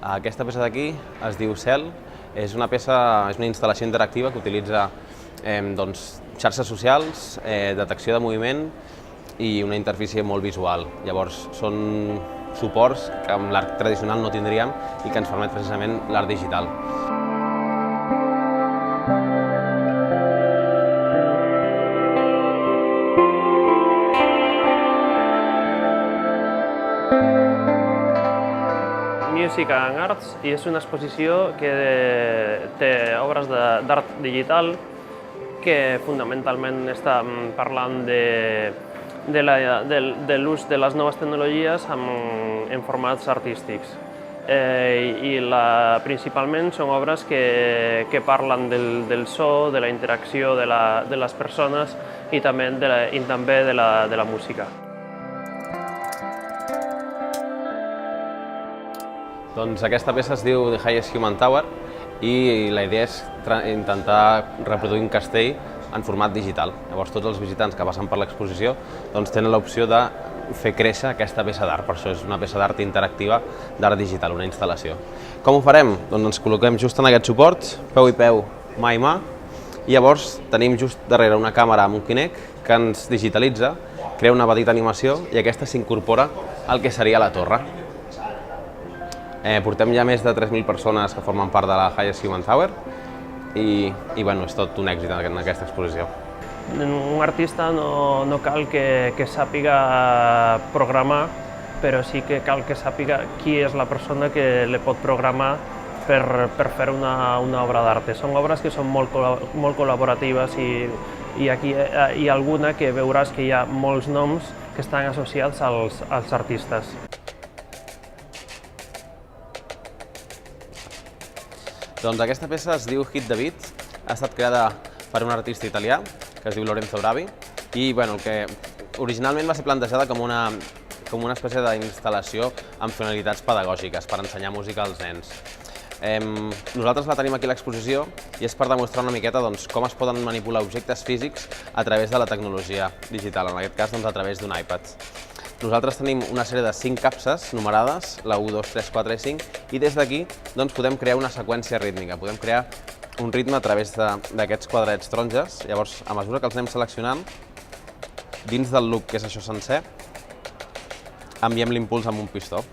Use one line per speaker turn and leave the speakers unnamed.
Aquesta peça d'aquí es diu Cel, és una instal·lació interactiva que utilitza xarxes socials, detecció de moviment i una interfície molt visual. Llavors, són suports que amb l'art tradicional no tindríem i que ens permet precisament l'art digital.
Music and Arts i és una exposició que té obres d'art digital que fundamentalment estan parlant de l'ús de les noves tecnologies en formats artístics. I principalment són obres que parlen del so, de la interacció de les persones i també de la música.
Doncs aquesta peça es diu The Highest Human Tower i la idea és intentar reproduir un castell en format digital. Llavors tots els visitants que passen per l'exposició tenen l'opció de fer créixer aquesta peça d'art, per això és una peça d'art interactiva d'art digital, una instal·lació. Com ho farem? Doncs ens col·loquem just en aquest suport, peu i peu, mà i mà, i llavors tenim just darrere una càmera amb un Kinect que ens digitalitza, crea una petita animació i aquesta s'incorpora al que seria la torre. Portem ja més de 3.000 persones que formen part de la Highest Human Tower i és tot un èxit en aquesta exposició.
Un artista no cal que sàpiga programar, però sí que cal que sàpiga qui és la persona que li pot programar per fer una obra d'art. Són obres que són molt col·laboratives i aquí hi ha alguna que veuràs que hi ha molts noms que estan associats als artistes.
Doncs aquesta peça es diu Hit the Beat, ha estat creada per un artista italià que es diu Lorenzo Bravi i el que originalment va ser plantejada com una espècie d'instal·lació amb finalitats pedagògiques per ensenyar música als nens. Nosaltres la tenim aquí a l'exposició i és per demostrar una miqueta com es poden manipular objectes físics a través de la tecnologia digital, en aquest cas a través d'un iPad. Nosaltres tenim una sèrie de 5 capses numerades, la 1, 2, 3, 4 i 5, i des d'aquí podem crear una seqüència rítmica, podem crear un ritme a través d'aquests quadrets taronges. Llavors, a mesura que els anem seleccionant, dins del loop, que és això sencer, enviem l'impuls amb un pistó.